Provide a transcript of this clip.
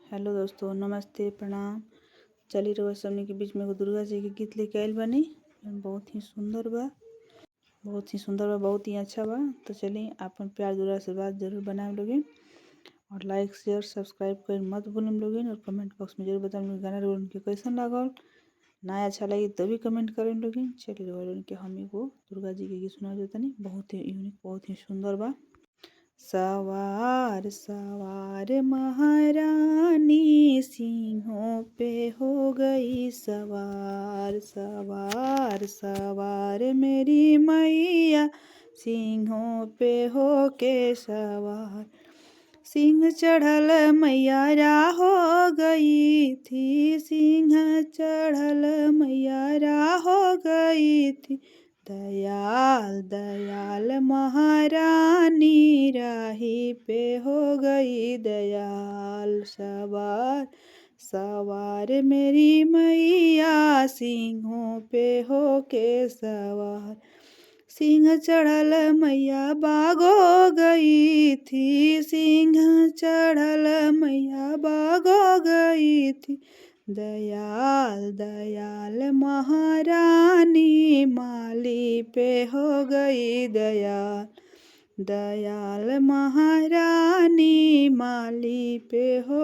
Hello दोस्तों, नमस्ते, प्रणाम। चली रउआ सबनी के बीच में एगो दुर्गा जी के गीत लेके आइल बानी। बहुत ही सुंदर बा, बहुत ही सुंदर बा, बहुत ही अच्छा बा। तो चलिए आपन प्यार दुलार आशीर्वाद जरूर बनाए लोगे और लाइक शेयर सब्सक्राइब कर मत भूलें लोगे और कमेंट बॉक्स में जरूर बताएं गाना रोल उनके कैसन लागल। ना अच्छा लगी तो भी कमेंट करें लोगे। चलिए रोल उनके हम एगो दुर्गा जी के गीत सुना देता नहीं, बहुत ही यूनिक, बहुत ही सुंदर बा। सवार सवार महारानी सिंहों पे हो गई सवार। सवार सवार मेरी मैया सिंहों पे हो के सवार। सिंह चढ़ल मैया हो गई थी, सिंह चढ़ल मैया हो गई थी। दयाल दयाल महारानी राही पे हो गई दयाल। सवार सवार मेरी मैया सिंहों पे हो के सवार। सिंह चढ़ल मैया बागो गई थी, सिंह चढ़ल मैया बागो गई थी। दयाल दयाल महारानी माली पे हो गई दयाल। दयाल महारानी माली पे हो